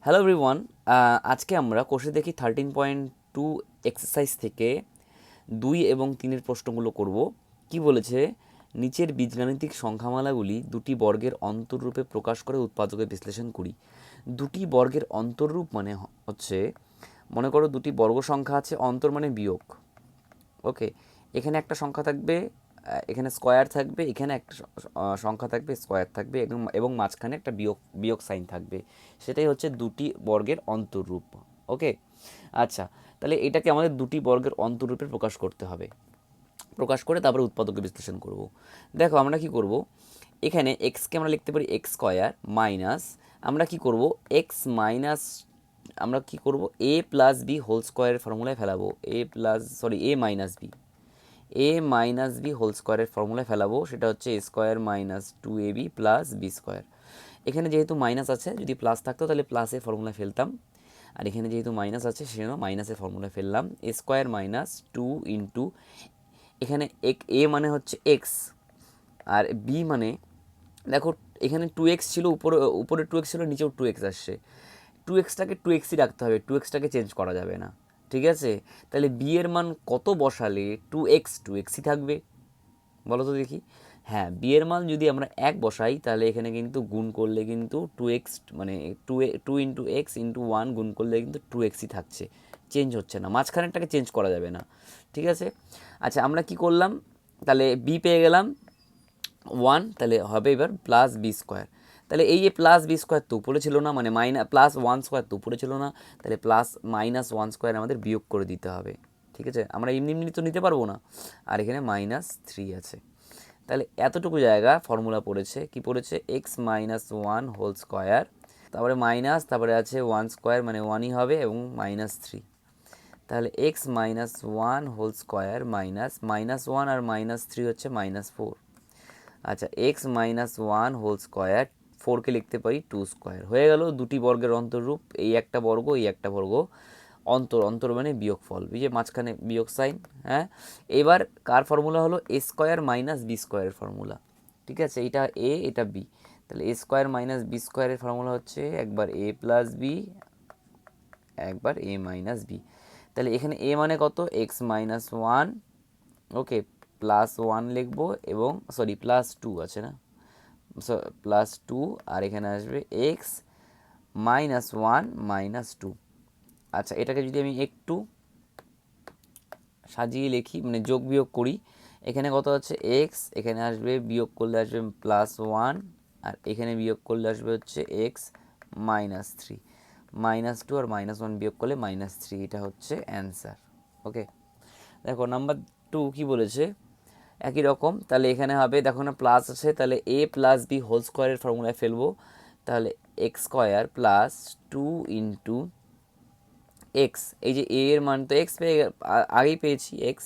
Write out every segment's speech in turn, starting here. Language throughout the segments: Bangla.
Hello everyone. আজকে আমরা কোষে দেখি 13.2 এক্সারসাইজ থেকে 2 এবং 3-এর প্রশ্নগুলো করব। কি বলেছে, নিচের বীজগাণিতিক সংখ্যামালাগুলি দুটি বর্গের অন্তররূপে প্রকাশ করে উৎপাদকে বিশ্লেষণ করি। দুটি বর্গের অন্তররূপ মানে হচ্ছে, মনে করো দুটি বর্গ সংখ্যা আছে, অন্তর মানে বিয়োগ। ওকে, এখানে একটা সংখ্যা থাকবে, এখানে স্কোয়ার থাকবে, এখানে একটা সংখ্যা থাকবে, স্কোয়ার থাকবে, এবং মাঝখানে একটা বিয়োগ বিয়োগ সাইন থাকবে। সেটাই হচ্ছে দুটি বর্গের অন্তররূপ। ওকে, আচ্ছা, তাহলে এটাকে আমাদের দুটি বর্গের অন্তররূপে প্রকাশ করতে হবে। প্রকাশ করে তারপরে উৎপাদকে বিশ্লেষণ করব। দেখো আমরা কি করব, এখানে এক্সকে আমরা লিখতে পারি এক্স স্কোয়ার মাইনাস, আমরা কি করব, এক্স মাইনাস, আমরা কি করব, এ প্লাস বি হোল স্কোয়ারের ফর্মুলায় ফেলাবো, A minus B, A minus B whole স্কোয়ারের ফর্মুলায় ফেলাবো। সেটা হচ্ছে A square minus 2ab plus B square. এখানে যেহেতু মাইনাস আছে, যদি প্লাস থাকতো তাহলে প্লাসের ফর্মুলায় ফেলতাম, আর এখানে যেহেতু মাইনাস আছে সেজন্য মাইনাসের ফর্মুলায় ফেললাম। এ স্কোয়ার মাইনাস 2 এখানে এ মানে হচ্ছে এক্স, আর বি মানে, দেখো এখানে 2x ছিল, উপরে উপরে 2x ছিল, নিচেও 2x আসছে। 2xটাকে 2xই রাখতে হবে, 2xটাকে চেঞ্জ করা যাবে না। ঠিক আছে, তাহলে বি এর মান কত বসালে 2xই থাকবে, বলো তো দেখি। হ্যাঁ, বি এর মান যদি আমরা 1 বসাই তাহলে এখানে কিন্তু গুণ করলে কিন্তু 2x, মানে 2 ইন্টু x ইন্টু 1 গুণ করলে কিন্তু 2xই থাকছে, চেঞ্জ হচ্ছে না, মাঝখানেরটাকে চেঞ্জ করা যাবে না। ঠিক আছে, আচ্ছা আমরা কি করলাম, তাহলে বি পেয়ে গেলাম 1, তাহলে হবে এবার প্লাস বি স্কোয়ার। তাহলে এই যে প্লাস বি স্কোয়ার তো উপরে ছিল না, মানে প্লাস 1 স্কোয়ার তো উপরে ছিল না, তাহলে প্লাস মাইনাস 1 স্কোয়ার আমাদের বিয়োগ করে দিতে হবে। ঠিক আছে, আমরা এমনি এমনি তো নিতে পারবো না, আর এখানে -3 আছে। তাহলে এতটুকু জায়গা ফর্মুলা পড়েছে, কি পড়েছে, এক্স মাইনাস 1 হোল স্কোয়ার, তারপরে মাইনাস, তারপরে আছে 1 স্কোয়ার মানে 1ই হবে, এবং -3। তাহলে x minus 1 whole square minus -1 আর -3 হচ্ছে -4। আচ্ছা, এক্স মাইনাস 1 হোল স্কোয়ার, 4কে লিখতে পারি 2 স্কোয়ার, হয়ে গেল দুটি বর্গের অন্তররূপ। এই একটা বর্গ, এই একটা বর্গ, অন্তর, অন্তর মানে বিয়োগফল, এই যে মাঝখানে বিয়োগ সাইন। হ্যাঁ, এবার কার ফর্মুলা হলো, এ স্কোয়ার মাইনাস বি স্কোয়ারের ফর্মুলা। ঠিক আছে, এটা এ, এটা বি, তাহলে এ স্কোয়ার মাইনাস বি স্কোয়ারের ফর্মুলা হচ্ছে একবার এ প্লাস বি, একবার এ মাইনাস বি। তাহলে এখানে এ মানে কত, এক্স মাইনাস 1, ওকে, +1 লিখবো, এবং সরি +2 আছে না, +2, আর এখানে আসবে এক্স -1 -2। আচ্ছা, এটাকে যদি আমি একটু সাজিয়ে লিখি, মানে যোগ বিয়োগ করি, এখানে কত আছে এক্স, এখানে আসবে বিয়োগ করলে আসবে +1, আর এখানে বিয়োগ করলে আসবে হচ্ছে এক্স -3, -2 আর -1 বিয়োগ করলে -3, এটা হচ্ছে অ্যান্সার। ওকে, দেখো নাম্বার 2 কি বলেছে, একই রকম। তাহলে এখানে হবে, দেখো না প্লাস আছে, তাহলে এ প্লাস বি হোল স্কোয়ারের ফর্মুলায় ফেলবো। তাহলে এক্স স্কোয়ার প্লাস 2 এক্স, এই যে এ এর মান তো এক্স আগেই পেয়েছি এক্স,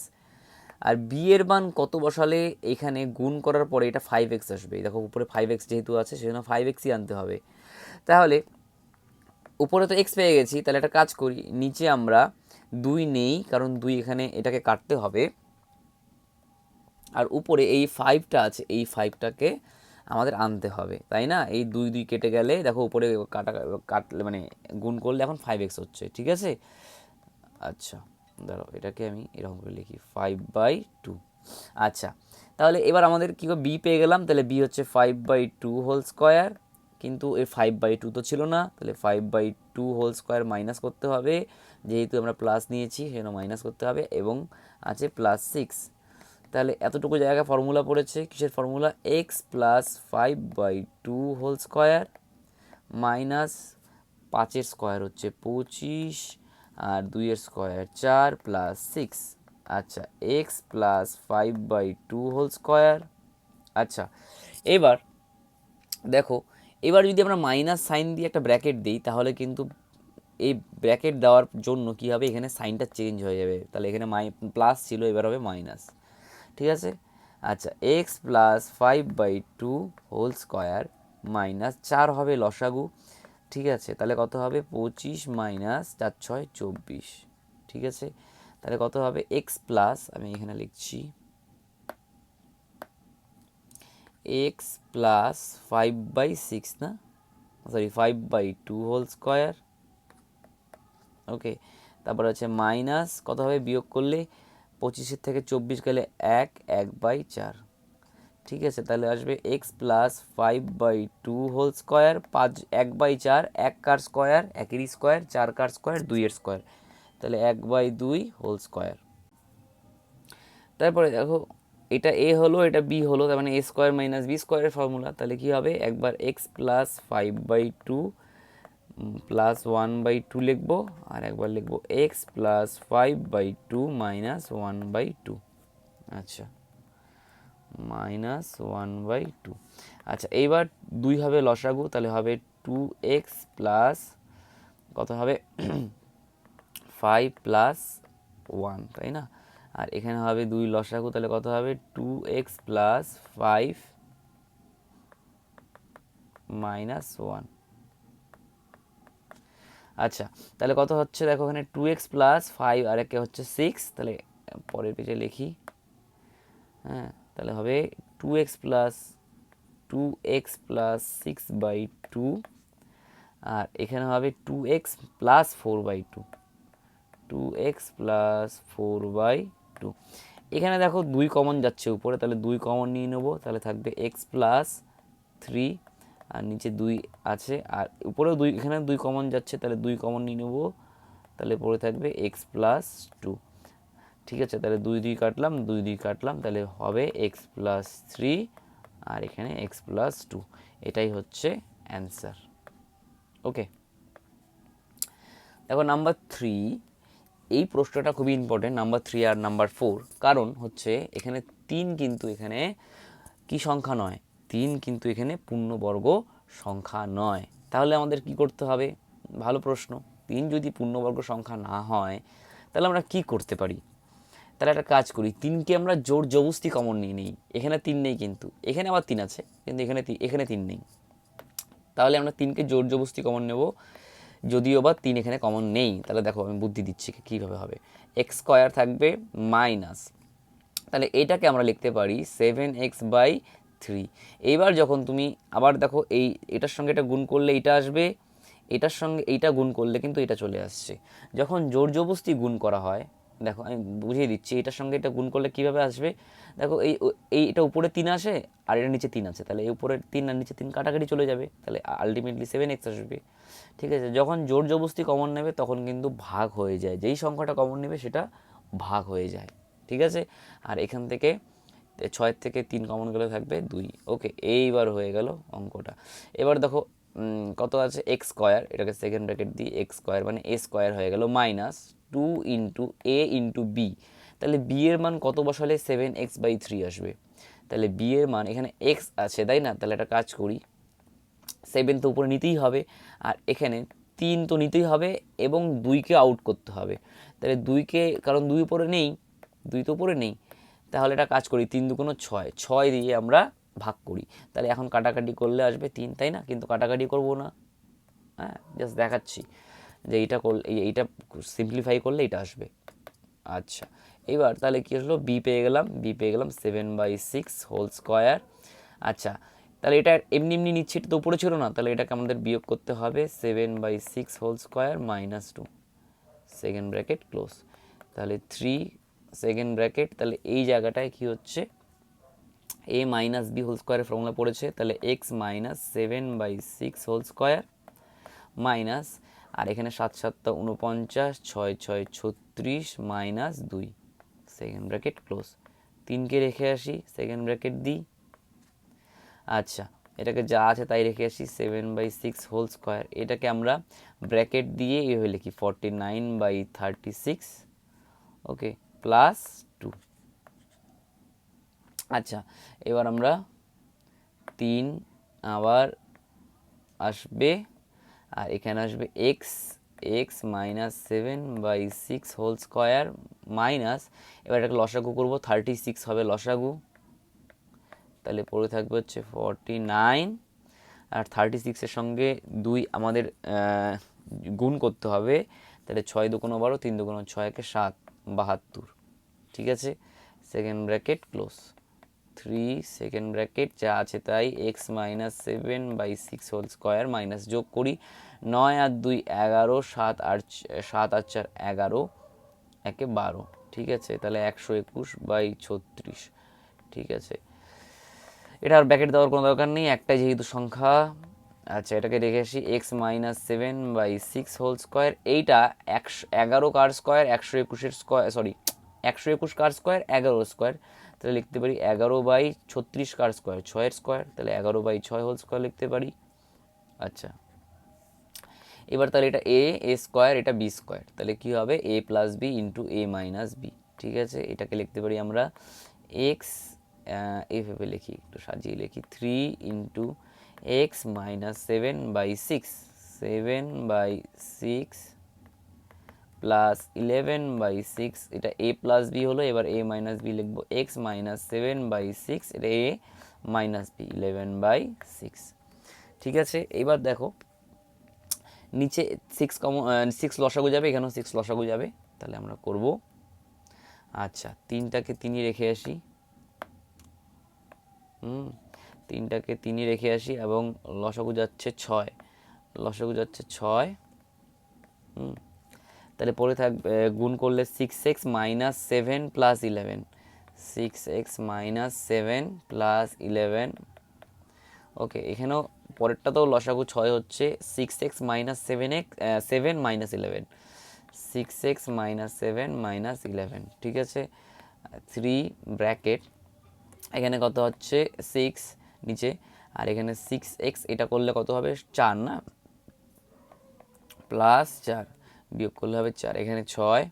আর বি এর মান কত বসালে এখানে গুণ করার পরে এটা 5x আসবে। দেখো উপরে 5x যেহেতু আছে সেজন্য 5xই আনতে হবে। তাহলে উপরে তো এক্স পেয়ে গেছি, তাহলে একটা কাজ করি, নিচে আমরা 2 নেই, কারণ 2 এখানে এটাকে কাটতে হবে, আর উপরে এই 5টা আছে, এই 5টাকে আমাদের আনতে হবে, তাই না। এই 2 কেটে গেলে দেখো উপরে কাটলে মানে গুণ করলে এখন 5x হচ্ছে। ঠিক আছে, আচ্ছা দাঁড়াও, এটাকে আমি এরকম করে লিখি 5/2। আচ্ছা, তাহলে এবার আমাদের কী বি পেয়ে গেলাম, তাহলে বি হচ্ছে 5/2 হোল স্কোয়ার, কিন্তু এই 5/2 তো ছিল না, তাহলে 5/2 হোল স্কোয়ার মাইনাস করতে হবে, যেহেতু আমরা প্লাস নিয়েছি সেজন্য মাইনাস করতে হবে, এবং আছে +6। তাহলে এতটুকু জায়গা ফর্মুলা পড়েছে, কিসের formula, x plus 5/2 whole square minus 5-এর স্কোয়ার হচ্ছে 25, আর 2-এর স্কোয়ার 4 +6। আচ্ছা, এক্স প্লাস 5/2 হোল স্কোয়ার। আচ্ছা, এবার দেখো, এবার যদি আমরা মাইনাস সাইন দিয়ে একটা ব্র্যাকেট দিই তাহলে কিন্তু এই ব্র্যাকেট দেওয়ার জন্য কী হবে, এখানে সাইনটা চেঞ্জ হয়ে যাবে, তাহলে এখানে প্লাস ছিল, এবার হবে মাইনাস। ঠিক আছে, আচ্ছা, এক্স প্লাস 5/2 হোল স্কোয়ার -4 হবে লসাগু। ঠিক আছে, তাহলে কত হবে, 25 - 4 × 6 = 24। ঠিক আছে, তাহলে কত হবে, এক্স প্লাস, আমি এখানে লিখছি এক্স প্লাস 5/6, না সরি 5/2 হোল স্কোয়ার ওকে, তারপর আছে মাইনাস কত হবে বিয়োগ করলে 25 থেকে 24 গেলে 1/4, ঠিক আছে। তাহলে আসবে এক্স প্লাস 5/2 হোল স্কোয়ার, 1/4, 1 কার স্কোয়ার 1-এর স্কোয়ার, 4 কার স্কোয়ার 2-এর স্কোয়ার, তাহলে 1/2 হোল স্কোয়ার। তারপরে দেখো এটা এ হলো এটা বি হলো, তার মানে এ স্কোয়ার মাইনাস বি স্কোয়ারের ফর্মুলা। তাহলে কী হবে, একবার এক্স প্লাস 5/2 প্লাস 1/2 লিখবো, আর একবার লিখবো এক্স প্লাস 5/2 মাইনাস 1/2। আচ্ছা, -1/2। আচ্ছা, এইবার 2 হবে লসাগু, তাহলে হবে 2x প্লাস কত হবে 5 প্লাস 1, তাই না? আর এখানে হবে 2 লসাগু, তাহলে কত হবে 2x প্লাস 5 মাইনাস 1। আচ্ছা, তাহলে কত হচ্ছে দেখো, এখানে 2x প্লাস 5 আর একে হচ্ছে 6, তাহলে পরের পেজে লিখি। হ্যাঁ, তাহলে হবে 2x প্লাস 6/2, আর এখানে হবে 2x প্লাস 4/2, 2x প্লাস 4/2। এখানে দেখো 2 কমন যাচ্ছে উপরে, তাহলে 2 কমন নিয়ে নেবো, তাহলে থাকবে x প্লাস 3, আর নিচে 2 আছে, আর উপরেও 2, এখানে 2 কমন যাচ্ছে, তাহলে 2 কমন নিয়ে নেবো, তাহলে পরে থাকবে x প্লাস 2। ঠিক আছে, তাহলে 2 কাটলাম, 2 কাটলাম, তাহলে হবে x প্লাস 3 আর এখানে x প্লাস 2। এটাই হচ্ছে অ্যান্সার। ওকে, দেখো নাম্বার 3, এই প্রশ্নটা খুবই ইম্পর্টেন্ট, নাম্বার 3 আর নাম্বার 4। কারণ হচ্ছে এখানে 3 কিন্তু এখানে কি সংখ্যা নয়, 3 কিন্তু এখানে পূর্ণবর্গ সংখ্যা নয়। তাহলে আমাদের কি করতে হবে, ভালো প্রশ্ন। 3 যদি পূর্ণবর্গ সংখ্যা না হয় তাহলে আমরা কি করতে পারি? তাহলে একটা কাজ করি, 3কে আমরা জোর জবস্তি কমন নিয়ে নিই। এখানে 3 নেই, কিন্তু এখানে আবার 3 আছে, কিন্তু এখানে 3 নেই। তাহলে আমরা 3কে জোর জবস্তি কমন নেব, যদিও বা 3 এখানে কমন নেই। তাহলে দেখো আমি বুদ্ধি দিচ্ছি কীভাবে হবে। এক্স স্কোয়ার থাকবে মাইনাস, তাহলে এটাকে আমরা লিখতে পারি 7x/3। এইবার যখন তুমি আবার দেখো এটার সঙ্গে এটা গুণ করলে এটা আসবে, এটার সঙ্গে এইটা গুণ করলে কিন্তু এটা চলে আসছে। যখন জোর জবস্তি গুণ করা হয়, দেখো আমি বুঝিয়ে দিচ্ছি, এটার সঙ্গে এটা গুণ করলে কীভাবে আসবে, দেখো এটা উপরে 3 আসে আর এটা নিচে 3 আছে, তাহলে এই উপরে 3 আর নিচে 3 কাটাকাটি চলে যাবে, তাহলে আলটিমেটলি 7x আসবে। ঠিক আছে, যখন জোর জবস্তি কমন নেবে তখন কিন্তু ভাগ হয়ে যায়, যেই সংখ্যাটা কমন নেবে সেটা ভাগ হয়ে যায়। ঠিক আছে, আর এখান থেকে 6 থেকে 3 কমন গেলে থাকবে 2। ওকে, এইবার হয়ে গেল অঙ্কটা। এবার দেখো কত আছে এক্স স্কোয়ার, এটাকে সেকেন্ড ব্র্যাকেট দিই, এক্স স্কোয়ার মানে এ স্কোয়ার হয়ে গেল মাইনাস 2 ইন্টু এ ইন্টু বি। তাহলে বি এর মান কত বসালে 7x/3 আসবে। তাহলে বি এর মান এখানে এক্স আছে, তাই না? তাহলে একটা কাজ করি, 7 তো উপরে নিতেই হবে, আর এখানে 3 তো নিতেই হবে, এবং 2কে আউট করতে হবে। তাহলে 2কে, কারণ 2 উপরে নেই, 2 তো উপরে নেই, তাহলে একটা কাজ করি, 3 দুগুণ 6, 6 দিয়ে আমরা ভাগ করি। তাহলে এখন কাটাকাটি করলে আসবে 3, তাই না? কিন্তু কাটাকাটি করবো না, হ্যাঁ, জাস্ট দেখাচ্ছি যে এইটা করলে এইটা সিম্পলিফাই করলে এটা আসবে। আচ্ছা, এবার তাহলে কী আসলো, বি পেয়ে গেলাম 7/6 হোল স্কোয়ার। আচ্ছা, তাহলে এটা এমনি এমনি নিচ্ছি, এটা তো উপরে ছিল না, তাহলে এটাকে আমাদের বিয়োগ করতে হবে, 7/6 whole square minus 2 second bracket close. তাহলে 3 সেকেন্ড ব্র্যাকেট, তাহলে এই জায়গাটায় কি হচ্ছে, এ মাইনাস বি হোল স্কোয়ারের ফর্মুলা পড়েছে, তাহলে x minus 7/6 whole square minus, আর এখানে 7 7 49, 6 6 36 মাইনাস 2 সেকেন্ড ব্র্যাকেট ক্লোজ। 3কে রেখে আসি, সেকেন্ড ব্র্যাকেট দিই। আচ্ছা, এটাকে যা আছে তাই রেখে আসি, 7/6 হোল স্কোয়ার, এটাকে আমরা ব্র্যাকেট দিয়ে এভাবে লিখি 49/36, ওকে, প্লাস 2। আচ্ছা, এবার আমরা 3 আবার আসবে, আর এখানে আসবে x, x minus 7/6 whole square minus, এবার এটাকে লসাগু করবো, 36 হবে লসাগু, তাহলে পড়ে থাকবে হচ্ছে 49, আর 36-এর সঙ্গে 2 আমাদের গুণ করতে হবে, তাহলে 6 2 12, 3 2 6 7 72। ঠিক আছে, second bracket close. 3 second bracket যা আছে তাই x minus 7/6 whole square minus যোগ করি 9 আর 2 11, 7 আর 4 11, একে 12, ঠিক আছে। তাহলে 121/36, ঠিক আছে। এটা আর ব্র্যাকেট দেওয়ার কোনো দরকার নেই, একটাই যেহেতু সংখ্যা। আচ্ছা, এটাকে রেখে আসি এক্স মাইনাস 7/6 হোল স্কোয়ার। এইটা 11 কার স্কোয়ার, 121 স্কোয়ার, সরি 121 কার স্কোয়ার, 11 স্কোয়ার। তাহলে লিখতে পারি 11/36 কার স্কোয়ার, 6 স্কোয়ার, তাহলে 11/6 হোল স্কোয়ার লিখতে পারি। আচ্ছা, এবার তাহলে এটা এ স্কোয়ার, এটা বি স্কোয়ার, তাহলে কী হবে এ প্লাস বি ইন্টু এ মাইনাস বি, ঠিক আছে। এটাকে লিখতে পারি আমরা এক্স, এইভাবে লিখি, একটু সাজিয়ে লিখি, 3 ইন্টু এক্স মাইনাস 7/6 প্লাস 11/6, এটা এ প্লাস বি হলো। এবার এ মাইনাস বি লিখবো এক্স মাইনাস 7/6, এটা এ মাইনাস বি 11/6, ঠিক আছে। এবার দেখো নিচে 6 লসাগু যাবে, এখানেও 6 লসাগু যাবে, তাহলে আমরা করব। আচ্ছা, 3টাকে 3ই রেখে আসি, 3টাকে 3ই রেখে আসি এবং লসাগু যাচ্ছে 6, লসাগু যাচ্ছে 6, তাহলে পরে থাকবে গুণ করলে 6x minus 7 plus 11, 6x minus 7 plus 11, ওকে। এখানেও পরেরটা তো লসাগু 6 হচ্ছে 6x minus 7 minus 11, 6x minus 7 minus 11, ঠিক আছে। 3 ব্র্যাকেট, এখানে কত হচ্ছে 6 নিচে, আর এখানে 6x, এটা করলে কত হবে 4 না, প্লাস 4 বিয়োগ করলে হবে 4, এখানে 6,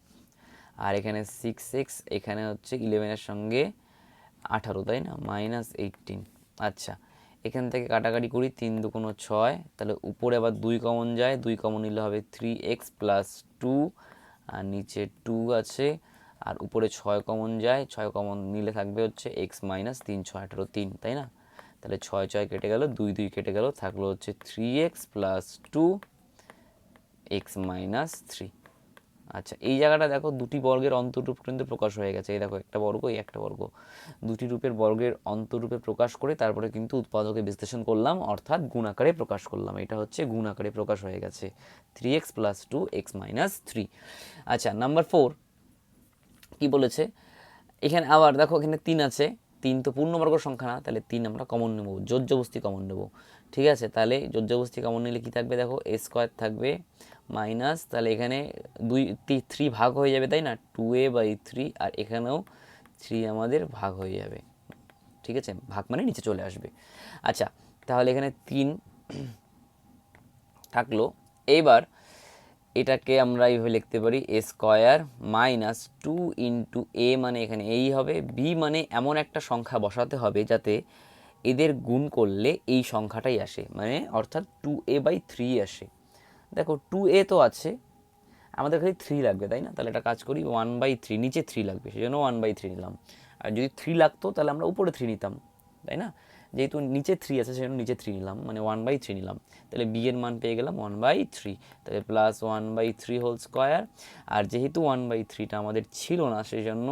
আর এখানে 6x, এখানে হচ্ছে 11-এর সঙ্গে 18, তাই না, মাইনাস 18। আচ্ছা, এখান থেকে কাটাকাটি করি, 3 দুগুণ 6, তাহলে উপরে আবার 2 কমন যায়, 2 কমন নিলে হবে 3x প্লাস 2, আর নিচে 2 আছে, আর উপরে 6 কমন যায়, 6 কমন নিলে থাকবে হচ্ছে এক্স মাইনাস 3, 6 18 3, তাই না। তাহলে 6 6 কেটে গেল, 2 2 কেটে গেল, থাকলো হচ্ছে 3x প্লাস 2 এক্স মাইনাস 3। আচ্ছা, এই জায়গাটা দেখো দুটি বর্গের অন্তরূপ কিন্তু প্রকাশ হয়ে গেছে, এই দেখো একটা বর্গ, এই একটা বর্গ, দুটি রূপের বর্গের অন্তরূপে প্রকাশ করে তারপরে কিন্তু উৎপাদকে বিশ্লেষণ করলাম, অর্থাৎ গুণ আকারে প্রকাশ করলাম। এটা হচ্ছে গুণ আকারে প্রকাশ হয়ে গেছে 3x প্লাস 2 এক্স মাইনাস 3। আচ্ছা, নাম্বার 4 কি বলেছে, এখানে আবার দেখো এখানে 3 আছে, 3 তো পূর্ণবর্গ সংখ্যা না, তাহলে 3 আমরা কমন নেব, যোজ্যবস্তি কমন নেব, ঠিক আছে। তাহলে যোজ্যবস্তি কমন নিলে কি থাকবে দেখো, এ স্কোয়ার থাকবে মাইনাস, তাহলে এখানে 3 ভাগ হয়ে যাবে, তাই না, 2a/3, আর এখানেও 3 আমাদের ভাগ হয়ে যাবে, ঠিক আছে, ভাগ মানে নিচে চলে আসবে। আচ্ছা, তাহলে এখানে 3 থাকলো। এইবার এটাকে আমরা এইভাবে লিখতে পারি এ স্কোয়ার মাইনাস 2 ইন্টু এ, মানে এখানে এই হবে, বি মানে এমন একটা সংখ্যা বসাতে হবে যাতে এদের গুণ করলে এই সংখ্যাটাই আসে, মানে অর্থাৎ 2a/3 আসে। দেখো 2a তো আছে, আমাদের খালি 3 লাগবে, তাই না, তাহলে একটা কাজ করি 1/3, নিচে 3 লাগবে সেজন্য 1/3 নিলাম, আর যদি 3 লাগতো তাহলে আমরা উপরে 3 নিতাম, তাই না। যেহেতু নিচে 3 আছে সেজন্য নিচে 3 নিলাম, মানে 1/3 নিলাম, তাহলে বি এর মান পেয়ে গেলাম 1/3, তাহলে প্লাস 1/3 হোল স্কোয়ার। আর যেহেতু 1/3টা আমাদের ছিল না, সেই জন্য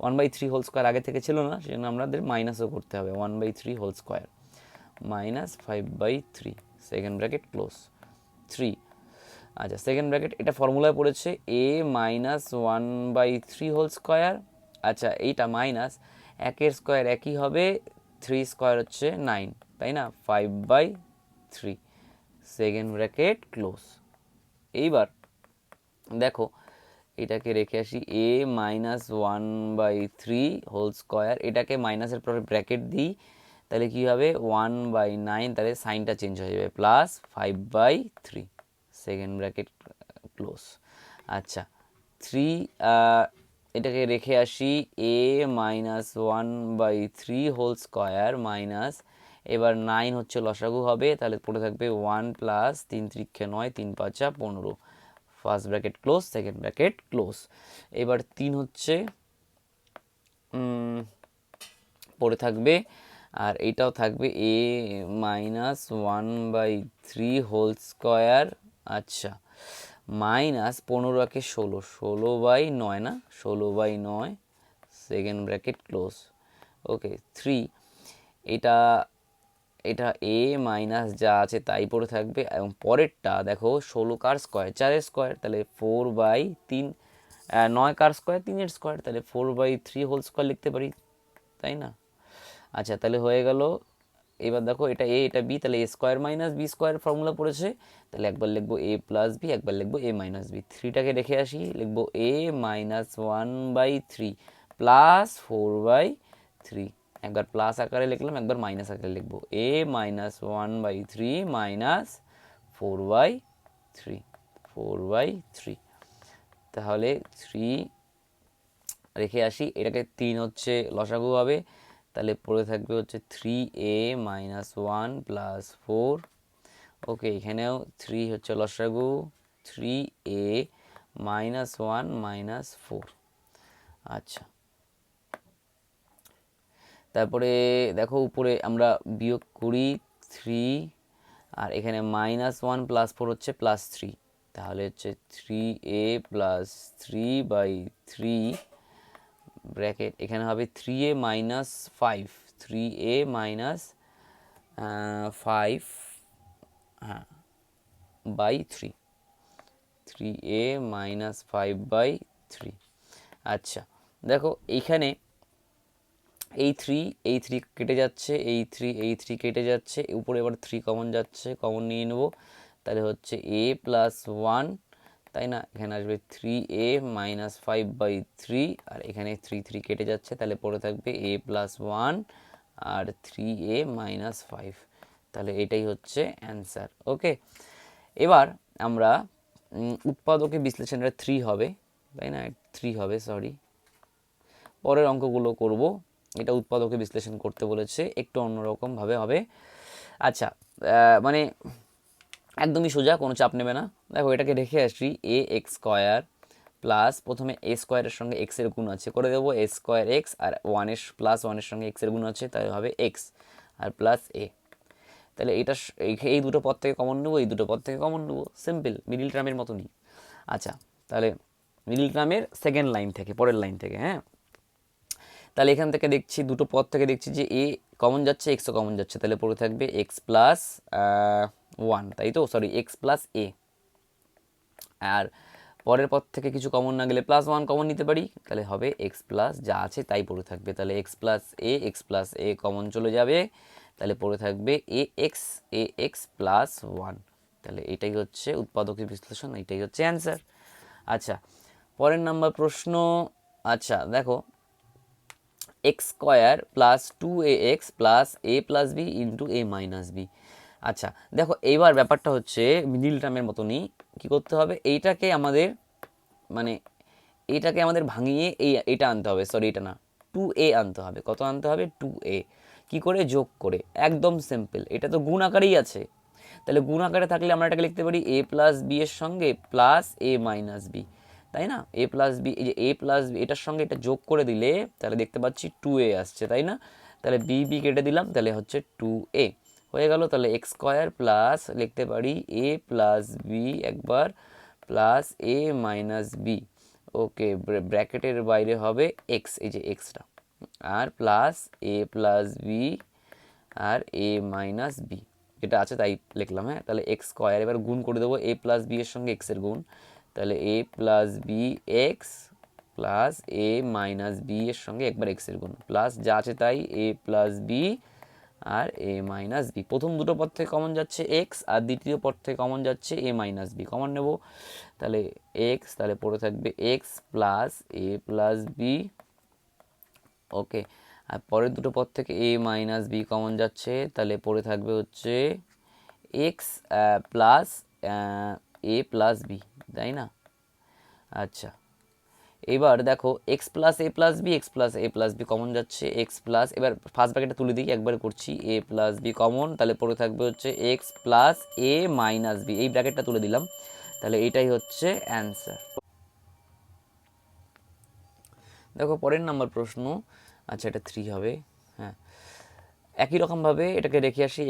1/3 হোল স্কোয়ার আগে থেকে ছিল না, সেই জন্য আমাদের মাইনাসও করতে হবে, 1/3 whole square minus 5/3, second bracket close, 3। আচ্ছা, সেকেন্ড ব্র্যাকেট, এটা ফর্মুলায় পড়েছে এ মাইনাস 1/3 হোল স্কোয়ার। আচ্ছা, এইটা মাইনাস 1-এর স্কোয়ার একই হবে, 3 স্কোয়ার হচ্ছে 9, তাই না, 5/3, সেকেন্ড ব্র্যাকেট ক্লোজ। এইবার দেখো এটাকে রেখে আসি এ মাইনাস 1/3 হোল স্কোয়ার, এটাকে মাইনাসের পরে ব্র্যাকেট দিই, তাহলে কী হবে 1/9, তাহলে সাইনটা চেঞ্জ হয়ে যাবে, প্লাস 5/3, সেকেন্ড ব্র্যাকেট ক্লোজ। আচ্ছা, 3, এটাকে রেখে আসি এ মাইনাস 1/3 হোল স্কোয়ার মাইনাস, এবার 9 হচ্ছে লসাগু হবে, তাহলে পড়ে থাকবে 1 plus 3 3 9, 3 5 15, first bracket close, second bracket close. এবার 3 হচ্ছে পড়ে থাকবে, আর এইটাও থাকবে এ মাইনাস 1/3 হোল স্কোয়ার, আচ্ছা, মাইনাস 15 16, 16/9 না, 16/9, সেকেন্ড ব্র্যাকেট ক্লোজ, ওকে 3, এটা এটা এ মাইনাস যা আছে তাই পড়ে থাকবে। এবং পরেরটা দেখো 16 কার স্কোয়ার, 4-এর স্কোয়ার, তাহলে 4/3, 9 কার স্কোয়ার, 3-এর স্কোয়ার, তাহলে 4/3 হোল স্কোয়ার লিখতে পারি, তাই না? আচ্ছা, তাহলে হয়ে গেল। এবার দেখো এটা এ এটা বি, তাহলে A square minus B square formula পড়েছে, তাহলে একবার লিখবো এ প্লাস বি, একবার লিখবো এ মাইনাস বি। থ্রিটাকে রেখে আসি, লিখবো এ মাইনাস 1/3 প্লাস 4/3, একবার প্লাস আকারে লিখলাম, একবার মাইনাস আকারে লিখবো এ মাইনাস 1/3 মাইনাস 4/3, 4/3। তাহলে 3 রেখে আসি, এটাকে 3 হচ্ছে লসাগু হবে, তাহলে পড়ে থাকবে হচ্ছে 3a মাইনাস 1 প্লাস 4। ওকে, এখানেও 3 হচ্ছে লসাগু, 3a মাইনাস 1 মাইনাস 4। আচ্ছা, তারপরে দেখো উপরে আমরা বিয়োগ করি 3, আর এখানে -1 প্লাস 4 হচ্ছে +3, তাহলে হচ্ছে 3a প্লাস 3/3 ব্র্যাকেট, এখানে হবে 3a মাইনাস 5, 3a মাইনাস 5, হ্যাঁ, বাই 3, 3a মাইনাস 5/3। আচ্ছা, দেখো এইখানে এই থ্রি কেটে যাচ্ছে, এই থ্রি কেটে যাচ্ছে, উপরে এবার 3 কমন যাচ্ছে, কমন নিয়ে নেব, তাহলে হচ্ছে a প্লাস 1, তাই না? এখানে আসবে 3a মাইনাস 5/3, আর এখানে 3 কেটে যাচ্ছে, তাহলে পড়ে থাকবে a plus 1 R 3a minus 5, তাহলে এটাই হচ্ছে অ্যান্সার। ওকে, এবার আমরা উৎপাদকে বিশ্লেষণের 3 হবে, তাই না? 3 হবে, সরি, পরের অঙ্কগুলো করব। এটা উৎপাদকে বিশ্লেষণ করতে বলেছে, একটু অন্যরকমভাবে হবে। আচ্ছা, মানে একদমই সোজা, কোনো চাপ নেবে না। দেখো এটাকে রেখে আসি, এ এক্স স্কোয়ার প্লাস, প্রথমে এ স্কোয়ারের সঙ্গে এক্সের গুণ আছে, করে দেবো এ স্কোয়ার এক্স, আর ওয়ানের সঙ্গে এক্সের গুণ আছে, তাই হবে এক্স আর প্লাস এ। তাহলে এটা এই দুটো পদ থেকে কমন নেবো, এই দুটো পদ থেকে কমন নেবো, সিম্পল, মিডিল টার্মের মতনই। আচ্ছা, তাহলে মিডিল টার্মের সেকেন্ড লাইন থেকে, পরের লাইন থেকে, হ্যাঁ, তাহলে এখান থেকে দেখছি, দুটো পদ থেকে দেখছি যে এ কমন যাচ্ছে, এক্সও কমন যাচ্ছে, তাহলে পড়ে থাকবে এক্স প্লাস 1, তাই তো, সরি, এক্স প্লাস এ। আর পরের পদ থেকে কিছু কমন না গেলে +1 কমন নিতে পারি, তাহলে হবে এক্স প্লাস যা আছে তাই পড়ে থাকবে, তাহলে এক্স প্লাস এ কমন চলে যাবে, তাহলে পড়ে থাকবে এ এক্স প্লাস 1, তাহলে এটাই হচ্ছে উৎপাদকের বিশ্লেষণ, এটাই হচ্ছে অ্যান্সার। আচ্ছা, পরের নাম্বার প্রশ্ন। আচ্ছা দেখো, x square plus 2ax plus a plus B into a minus B. আচ্ছা দেখো, এইবার ব্যাপারটা হচ্ছে মিডিল টার্মের মতনই, কী করতে হবে, মানে এইটাকে আমাদের ভাঙিয়ে এটা আনতে হবে, সরি এটা না, 2a আনতে হবে। কত আনতে হবে? 2a। কি করে? যোগ করে, একদম সিম্পল, এটা তো গুণ আকারেই আছে, তাহলে গুণ আকারে থাকলে আমরা এটাকে লিখতে পারি a প্লাস বি এর সঙ্গে প্লাস a মাইনাস বি, তাই না? এ প্লাস বি, এই যে এ প্লাস বি, এটার সঙ্গে এটা যোগ করে দিলে তাহলে দেখতে পাচ্ছি 2a আসছে, তাই না? তাহলে বি বি কেটে দিলাম, তাহলে হচ্ছে 2a হয়ে গেল। তাহলে এক্স স্কোয়ার প্লাস লিখতে পারি এ প্লাস বি একবার প্লাস এ মাইনাস বি, ওকে, ব্র্যাকেটের বাইরে হবে এক্স, এই যে এক্সটা, আর প্লাস এ প্লাস বি আর এ মাইনাস বি, যেটা আছে তাই লিখলাম, হ্যাঁ। তাহলে এক্স স্কোয়ার, এবার গুণ করে দেবো এ প্লাস বি এর সঙ্গে এক্সের গুণ, তাহলে এ প্লাস বি এক্স প্লাস এ মাইনাস বি এর সঙ্গে একবার এক্সের গুণ, প্লাস যা আছে তাই এ প্লাস বি আর এ মাইনাস বি। প্রথম দুটো পদ থেকে কমন যাচ্ছে এক্স, আর দ্বিতীয় পদ থেকে কমন যাচ্ছে এ মাইনাস বি, কমন নেব, তাহলে এক্স, তাহলে পড়ে থাকবে এক্স প্লাস এ প্লাস বি, ওকে। আর পরের দুটো পদ থেকে এ মাইনাস বি কমন যাচ্ছে, তাহলে পড়ে থাকবে হচ্ছে এক্স প্লাস এ প্লাস বি, তাই না? আচ্ছা, এবার দেখো এক্স প্লাস এ প্লাস বি, এক্স প্লাস এ প্লাস বি কমন যাচ্ছে, এক্স প্লাস, এবার ফার্স্ট ব্র্যাকেটটা তুলে দিই, একবার করছি, এ প্লাস বি কমন, তাহলে পড়ে থাকবে হচ্ছে এক্স প্লাস এ মাইনাস বি, এই ব্র্যাকেটটা তুলে দিলাম, তাহলে এটাই হচ্ছে অ্যান্সার। দেখো পরের নাম্বার প্রশ্ন। আচ্ছা, এটা 3 হবে, হ্যাঁ। একই রকমভাবে এটাকে রেখে আসি,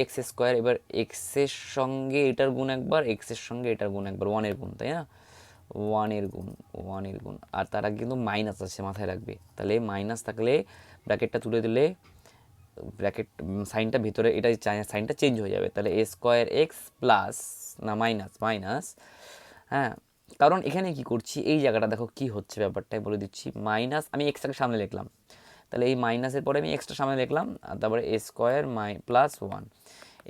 এক্স স্কোয়ার, এবার এক্সের সঙ্গে এটার গুণ একবার, এক্সের সঙ্গে এটার গুণ একবার, ওয়ানের গুণ, তাই না? ওয়ানের গুণ, আর তার আগে কিন্তু মাইনাস আছে, মাথায় রাখবে। তাহলে মাইনাস থাকলে ব্র্যাকেটটা তুলে দিলে ব্র্যাকেট সাইনটা ভিতরে এটা সাইনটা চেঞ্জ হয়ে যাবে। তাহলে এ স্কোয়ার এক্স প্লাস, না মাইনাস মাইনাস, হ্যাঁ, কারণ এখানে কি করছি, এই জায়গাটা দেখো কি হচ্ছে, ব্যাপারটাই বলে দিচ্ছি। মাইনাস আমি এক্সটাকে সামনে লিখলাম, তাহলে এই মাইনাসের পরে আমি এক্সটা সামনে লিখলাম, আর তারপরে এ স্কোয়ার প্লাস ওয়ান।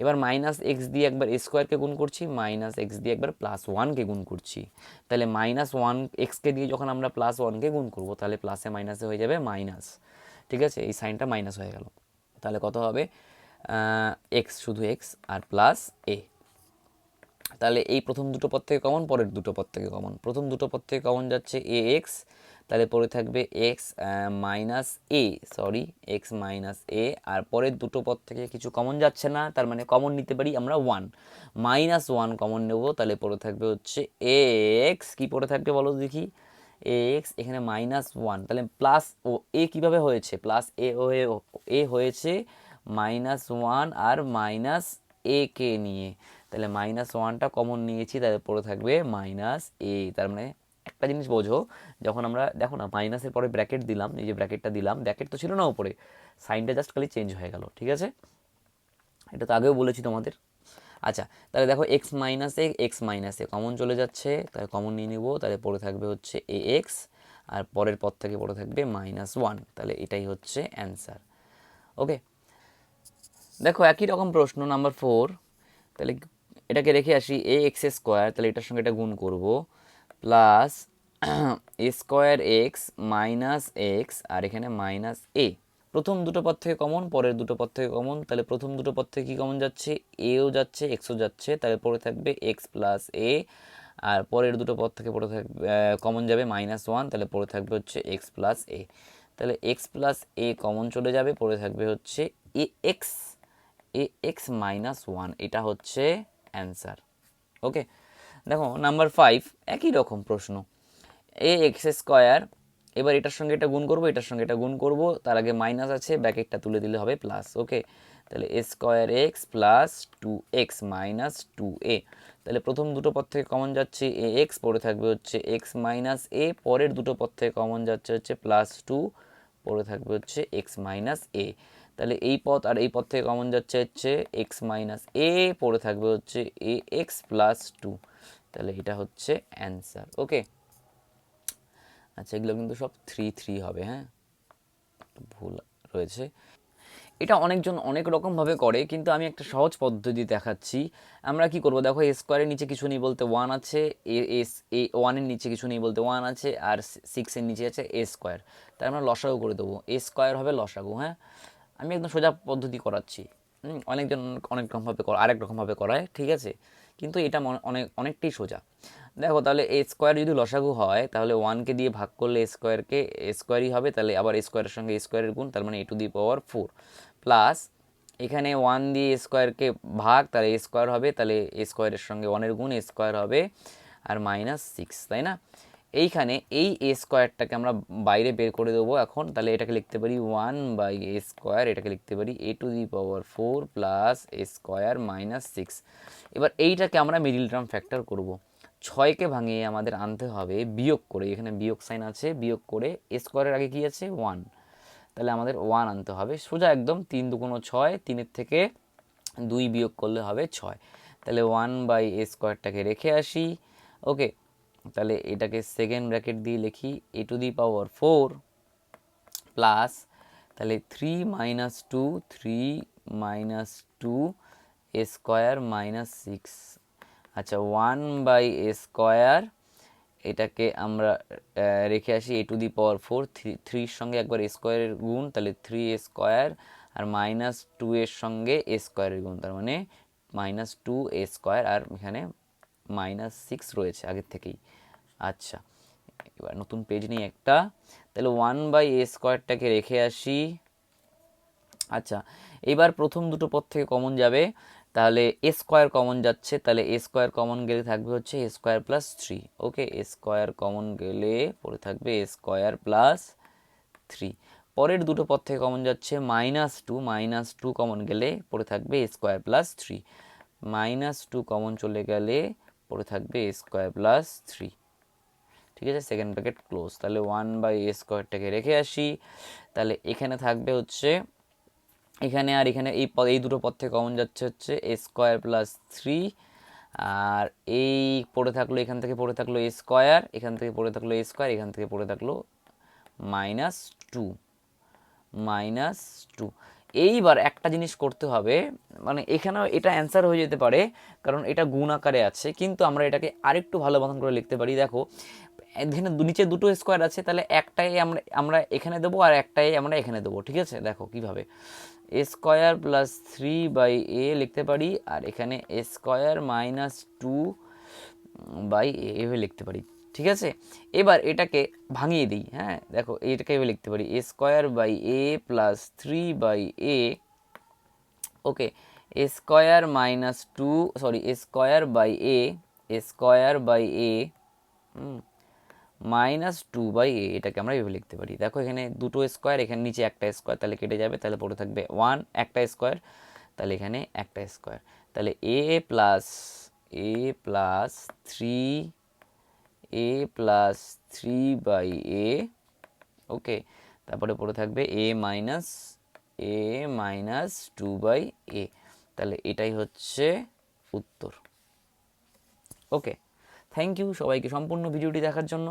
এবার মাইনাস এক্স দিয়ে একবার এ স্কোয়ারকে গুণ করছি, মাইনাস এক্স দিয়ে একবার প্লাস ওয়ানকে গুণ করছি। তাহলে মাইনাস ওয়ান এক্সকে দিয়ে যখন আমরা প্লাস ওয়ানকে গুণ করবো, তাহলে প্লাসে মাইনাসে হয়ে যাবে মাইনাস। ঠিক আছে, এই সাইনটা মাইনাস হয়ে গেল। তাহলে কত হবে, এক্স, শুধু এক্স আর প্লাস এ। তাহলে এই প্রথম দুটো পদ থেকে কমন, পরের দুটো পদ থেকে কমন। প্রথম দুটো পদ থেকে কমন যাচ্ছে এ এক্স, তাহলে পরে থাকবে এক্স মাইনাস এ, সরি এক্স মাইনাস এ। আর পরের দুটো পদ থেকে কিছু কমন যাচ্ছে না, তার মানে কমন নিতে পারি আমরা ওয়ান, মাইনাস ওয়ান কমন নেব। তাহলে পরে থাকবে হচ্ছে এ এক্স, কী পরে থাকবে বলো দেখি, এ এক্স, এখানে মাইনাস ওয়ান, তাহলে প্লাস ও এ কীভাবে হয়েছে, প্লাস এ হয়েছে মাইনাস ওয়ান আর মাইনাস এ কে নিয়ে। তাহলে মাইনাস ওয়ানটা কমন নিয়েছি, তাহলে পড়ে থাকবে মাইনাস এ। তার মানে একটা জিনিস বোঝো, যখন আমরা দেখো না মাইনাসের পরে ব্র্যাকেট দিলাম, এই যে ব্র্যাকেটটা দিলাম, ব্র্যাকেট তো ছিল না উপরে, সাইনটা জাস্ট খালি চেঞ্জ হয়ে গেল। ঠিক আছে, এটা তো আগেও বলেছি তোমাদের। আচ্ছা, তাহলে দেখো এক্স মাইনাস এ কমন চলে যাচ্ছে, তাহলে কমন নিয়ে নিব। তাহলে পড়ে থাকবে হচ্ছে এ এক্স, আর পরের পদ থেকে পড়ে থাকবে মাইনাস ওয়ান। তাহলে এটাই হচ্ছে অ্যান্সার। ওকে, দেখো একই রকম প্রশ্ন নাম্বার 4। তাহলে এটাকে রেখে আসি, এ এক্স স্কোয়ার, তাহলে এটার সঙ্গে এটা গুণ করব, plus A square x minus x, আর এখানে মাইনাস এ। প্রথম দুটো পদ থেকে কমন, পরের দুটো পদ থেকে কমন। তাহলে প্রথম দুটো পদ থেকে কী কমন যাচ্ছে, এও যাচ্ছে এক্সও যাচ্ছে, তাহলে পড়ে থাকবে এক্স প্লাস এ। আর পরের দুটো পদ থেকে পড়ে থাকবে কমন যাবে মাইনাস ওয়ান, তাহলে পড়ে থাকবে হচ্ছে এক্স প্লাস এ। তাহলে এক্স প্লাস এ কমন চলে যাবে, পড়ে থাকবে হচ্ছে এ এক্স, এ এক্স মাইনাস ওয়ান। এটা হচ্ছে অ্যান্সার। ওকে, দেখো নাম্বার 5, একই রকম প্রশ্ন, এ এক্স স্কোয়ার, এবার এটার সঙ্গে এটা গুণ করবো, এটার সঙ্গে এটা গুণ করবো, তার আগে মাইনাস আছে, ব্র্যাকেটটা তুলে দিলে হবে প্লাস। ওকে, তাহলে A square x plus two x minus two A. তাহলে প্রথম দুটো পদ থেকে কমন যাচ্ছে এ এক্স, পড়ে থাকবে হচ্ছে এক্স মাইনাস এ। পরের দুটো পদ থেকে কমন যাচ্ছে হচ্ছে প্লাস টু, পড়ে থাকবে হচ্ছে এক্স মাইনাস এ। তাহলে এই পদ আর এই পদ থেকে কমন যাচ্ছে হচ্ছে এক্স মাইনাস এ, পড়ে থাকবে হচ্ছে এ এক্স প্লাস টু। তাহলে এটা হচ্ছে অ্যান্সার। ওকে, আচ্ছা এগুলো কিন্তু সব 3 3 হবে, হ্যাঁ, ভুল রয়েছে। এটা অনেকজন অনেক রকমভাবে করে, কিন্তু আমি একটা সহজ পদ্ধতি দেখাচ্ছি। আমরা কি করব, দেখো এ স্কোয়ারের নিচে কিছু নেই বলতে ওয়ান আছে, এ ওয়ানের নিচে কিছু নেই বলতে ওয়ান আছে, আর সিক্সের নিচে আছে এ স্কোয়ার। তাই আমরা লসাগু করে দেবো, এ স্কোয়ার হবে লসাগু। হ্যাঁ, আমি একদম সোজা পদ্ধতি করাচ্ছি। অনেকজন অনেক রকমভাবে আরেক রকমভাবে করায়, ঠিক আছে, কিন্তু এটা অনেকটাই সোজা। দেখো তাহলে এ স্কোয়ার যদি লসাগু হয়, তাহলে ওয়ানকে দিয়ে ভাগ করলে এ স্কোয়ারকে এ স্কোয়ারই হবে, তাহলে আবার এ স্কোয়ারের সঙ্গে এ স্কোয়ারের গুণ, তার মানে এ টু দি পাওয়ার 4, প্লাস এখানে ওয়ান দিয়ে এ স্কোয়ারকে ভাগ, তাহলে এ স্কোয়ার হবে, তাহলে এ স্কোয়ারের সঙ্গে ওয়ানের গুণ এ স্কোয়ার হবে, আর মাইনাস 6, তাই না। এইখানে এই এ স্কোয়ারটাকে আমরা বাইরে বের করে দেবো এখন। তাহলে এটাকে লিখতে পারি 1/a², এটাকে লিখতে পারি A to the power 4 plus A square minus 6। এবার এইটাকে আমরা মিডিল টার্ম ফ্যাক্টর করব। 6কে ভাঙিয়ে আমাদের আনতে হবে বিয়োগ করে, এখানে বিয়োগ সাইন আছে, বিয়োগ করে এ স্কোয়ারের আগে কী আছে 1, তাহলে আমাদের 1 আনতে হবে সোজা একদম। 3 দুগুণ 6, 3-এর থেকে 2 বিয়োগ করলে হবে 6। তাহলে 1/a² রেখে আসি। ওকে, তাহলে এটাকে সেকেন্ড ব্র্যাকেট দিয়ে লিখি এ টু দি পাওয়ার 4 প্লাস, তাহলে 3 - 2 এ স্কোয়ার মাইনাস 6। আচ্ছা 1/a², এটাকে আমরা রেখে আসি এ টু দি পাওয়ার 4, 3-এর সঙ্গে একবার এ স্কোয়ারের গুণ, তাহলে 3a², আর মাইনাস 2 এর সঙ্গে এ স্কোয়ারের গুণ, তার মানে -2a², আর এখানে -6 রয়েছে আগের থেকেই। আচ্ছা, এবার নতুন পেজ নিই একটা, তাহলে 1/a² রেখে আসি। আচ্ছা, এবার প্রথম দুটো পদ থেকে কমন যাবে, তাহলে এ স্কোয়ার কমন যাচ্ছে, তাহলে এ স্কোয়ার কমন গেলে থাকবে হচ্ছে A square plus 3। Okay, A square common গেলে পড়ে থাকবে এ স্কোয়ার প্লাস 3। পরের দুটো পদ থেকে কমন যাচ্ছে -2 কমন গেলে পড়ে থাকবে এ স্কোয়ার প্লাস 3। -2 কমন চলে গেলে পড়ে থাকবে এ স্কোয়ার প্লাস 3। ঠিক আছে, সেকেন্ড ব্র্যাকেট ক্লোজ। তাহলে 1/a² রেখে আসি। তাহলে এখানে থাকবে হচ্ছে, এখানে আর এখানে এই দুটো পদ থেকে কমন যাচ্ছে হচ্ছে a² + 3, আর এই পড়ে থাকলো, এখান থেকে পড়ে থাকলো a², এখান থেকে পড়ে থাকলো a², এখান থেকে পড়ে থাকলো -2 -2। এইবার একটা জিনিস করতে হবে, মানে এখানেও এটা অ্যান্সার হয়ে যেতে পারে কারণ এটা গুণ আকারে আছে, কিন্তু আমরা এটাকে আরেকটু ভালো মতন করে লিখতে পারি। দেখো এখানে নিচে দুটো স্কোয়ার আছে, তাহলে একটাই আমরা আমরা এখানে দেবো আর একটাই আমরা এখানে দেবো। ঠিক আছে, দেখো কিভাবে, a² + 3/a লিখতে পারি, আর এখানে a² - 2/a এভাবে লিখতে পারি। ঠিক আছে, এবার এটাকে ভাঙিয়ে দিই। হ্যাঁ দেখো, এটাকে এভাবে লিখতে পারি a² + 3/a, ওকে, a² -2/a এটাকে আমরা এভাবে লিখতে পারি। দেখো এখানে দুটো স্কোয়ার, এখানে নিচে একটা স্কোয়ার, তাহলে কেটে যাবে, তাহলে পড়ে থাকবে 1, একটা স্কোয়ার, তাহলে এখানে একটা স্কোয়ার, তাহলে a+3/a, ওকে, তারপরে পড়ে থাকবে a-2/a, তাহলে এটাই হচ্ছে উত্তর। ওকে, থ্যাংক ইউ সবাইকে সম্পূর্ণ ভিডিওটি দেখার জন্য।